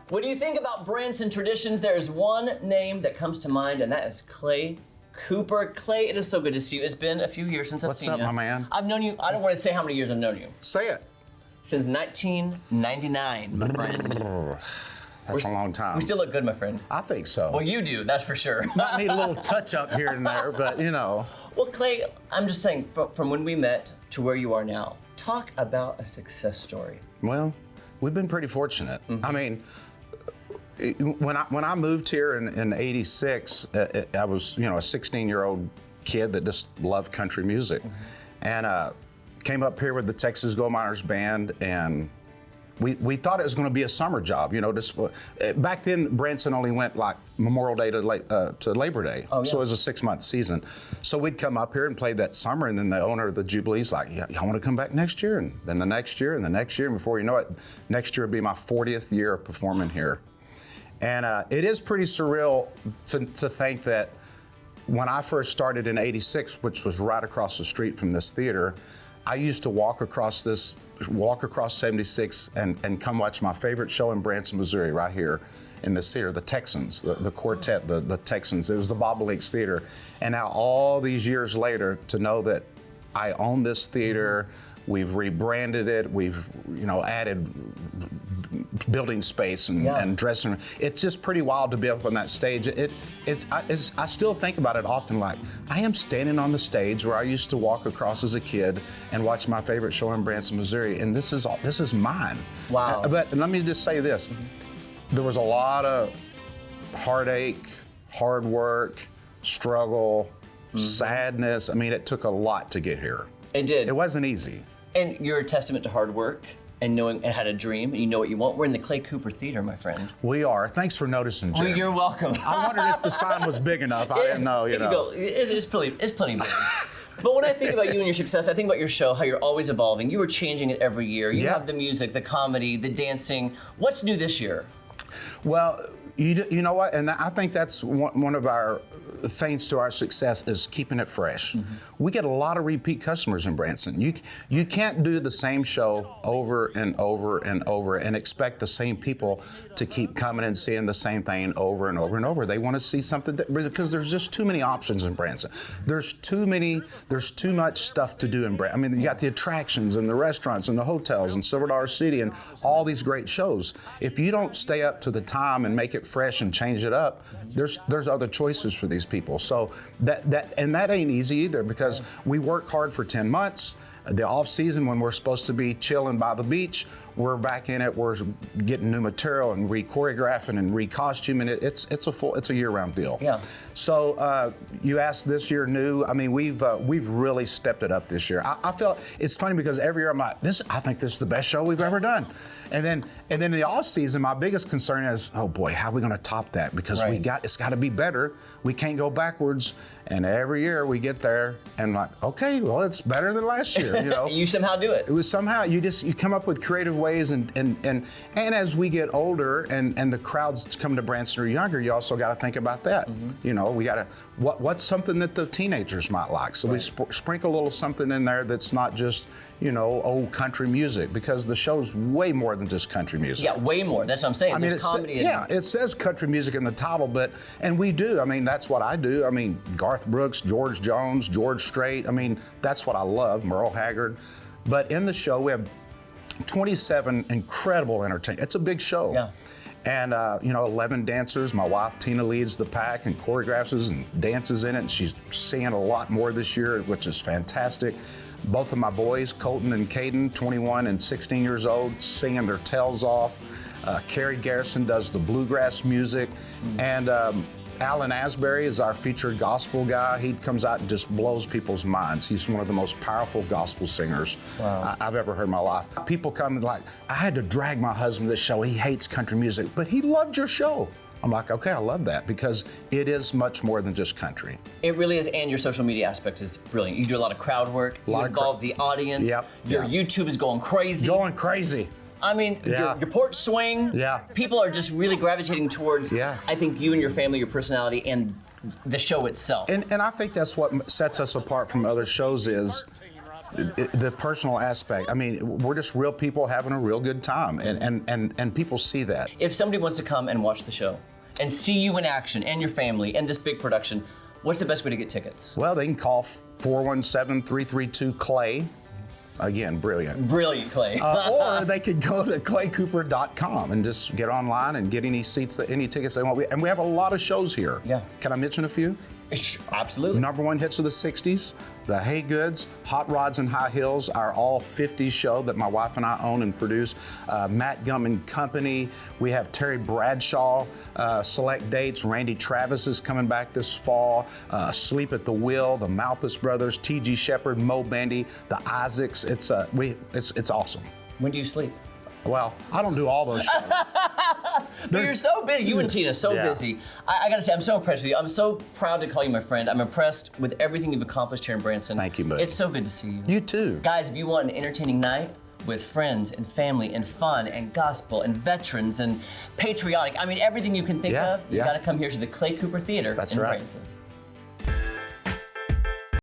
What do you think about Branson traditions? There's one name that comes to mind, and that is Clay Cooper. Clay, it is so good to see you. It's been a few years since I've seen you. What's up, my man? I've known you, I don't want to say how many years I've known you. Say it. Since 1999, my friend. That's a long time. We still look good, my friend. I think so. Well, you do, that's for sure. Might need a little touch up here and there, but you know. Well, Clay, I'm just saying, from when we met to where you are now, talk about a success story. Well, we've been pretty fortunate. Mm-hmm. I mean, when I moved here in '86, I was a 16-year-old kid that just loved country music, and came up here with the Texas Gold Miners Band, and we thought it was going to be a summer job. Back then Branson only went like Memorial Day to Labor Day, so it was a 6-month season. So we'd come up here and play that summer, and then the owner of the Jubilee's like, "Yeah, y'all want to come back next year?" And then the next year, and the next year, and before you know it, next year would be my 40th year of performing here. And it is pretty surreal to think that when I first started in '86, which was right across the street from this theater, I used to walk across 76 and come watch my favorite show in Branson, Missouri, right here in this theater, the Texans, the quartet, the Texans. It was the Bobolinks Theater. And now all these years later, to know that I own this theater, we've rebranded it, we've added building space and dressing room. It's just pretty wild to be up on that stage. I still think about it often, like I am standing on the stage where I used to walk across as a kid and watch my favorite show in Branson, Missouri, and this is mine. Wow. But let me just say this, there was a lot of heartache, hard work, struggle, sadness. I mean, it took a lot to get here. It did. It wasn't easy. And you're a testament to hard work and knowing and had a dream and you know what you want. We're in the Clay Cooper Theater, my friend. We are. Thanks for noticing, Jim. Well, you're welcome. I wondered if the sign was big enough. I didn't know, There you go. It's plenty big. But when I think about you and your success, I think about your show, how you're always evolving. You are changing it every year. You have the music, the comedy, the dancing. What's new this year? Well, you know what? And I think that's one of our things to our success is keeping it fresh. We get a lot of repeat customers in Branson. You can't do the same show over and over and over and expect the same people to keep coming and seeing the same thing over and over and over. They want to see something because there's just too many options in Branson. There's too much stuff to do in Branson. I mean, you got the attractions and the restaurants and the hotels and Silver Dollar City and all these great shows. If you don't stay up to the time and make it fresh and change it up, there's other choices for these people. So that ain't easy either, because we work hard for 10 months. The off season, when we're supposed to be chilling by the beach, we're back in it. We're getting new material and re-choreographing and re-costuming. It's a year-round deal. Yeah. So you asked this year new. I mean, we've really stepped it up this year. I feel it's funny because every year I'm like, I think this is the best show we've ever done. And then in the off season, my biggest concern is, oh boy, how are we going to top that? Because it's got to be better. We can't go backwards. And every year we get there and like, okay, well, it's better than last year. You somehow do it. It was somehow you come up with creative ways, and as we get older and the crowds come to Branson are younger, you also got to think about that. We got to what's something that the teenagers might like. So we sprinkle a little something in there that's not just old country music, because the show's way more than just country music. Yeah, way more. That's what I'm saying. There's comedy. It says country music in the title, and we do. I mean, that's what I do. I mean, Garth Brooks, George Jones, George Strait. I mean, that's what I love, Merle Haggard. But in the show, we have 27 incredible entertainers. It's a big show. Yeah. And 11 dancers. My wife Tina leads the pack and choreographs and dances in it. And she's singing a lot more this year, which is fantastic. Both of my boys, Colton and Caden, 21 and 16 years old, singing their tails off. Carrie Garrison does the bluegrass music. And Alan Asbury is our featured gospel guy. He comes out and just blows people's minds. He's one of the most powerful gospel singers I've ever heard in my life. People come and like, I had to drag my husband to this show. He hates country music, but he loved your show. I'm like, okay, I love that, because it is much more than just country. It really is, and your social media aspect is brilliant. You do a lot of crowd work. You involve the audience. Yep. Your YouTube is going crazy. Going crazy. I mean, your porch swing. Yeah. People are just really gravitating towards, I think, you and your family, your personality, and the show itself. And I think that's what sets us apart from other shows is the personal aspect. I mean, we're just real people having a real good time, and people see that. If somebody wants to come and watch the show and see you in action and your family and this big production, what's the best way to get tickets? Well, they can call 417-332-CLAY. Again, brilliant. Brilliant, Clay. Or they could go to claycooper.com and just get online and get any tickets they want. And we have a lot of shows here. Yeah. Can I mention a few? Absolutely. Number one hits of the 60s, the Hey Goods, Hot Rods and High Heels, our all 50s show that my wife and I own and produce, Matt Gum and Company. We have Terry Bradshaw, select dates. Randy Travis is coming back this fall. Sleep at the Wheel, the Malpas Brothers, T.G. Shepherd, Mo Bandy, the Isaacs. It's awesome. When do you sleep? Well, I don't do all those shows. But you're so busy. You and Tina, so Yeah. busy. I gotta say, I'm so impressed with you. I'm so proud to call you my friend. I'm impressed with everything you've accomplished here in Branson. Thank you, buddy. It's so good to see you. You too. Guys, if you want an entertaining night with friends and family and fun and gospel and veterans and patriotic, I mean, everything you can think Yeah, of, you yeah. gotta come here to the Clay Cooper Theater That's in right. Branson.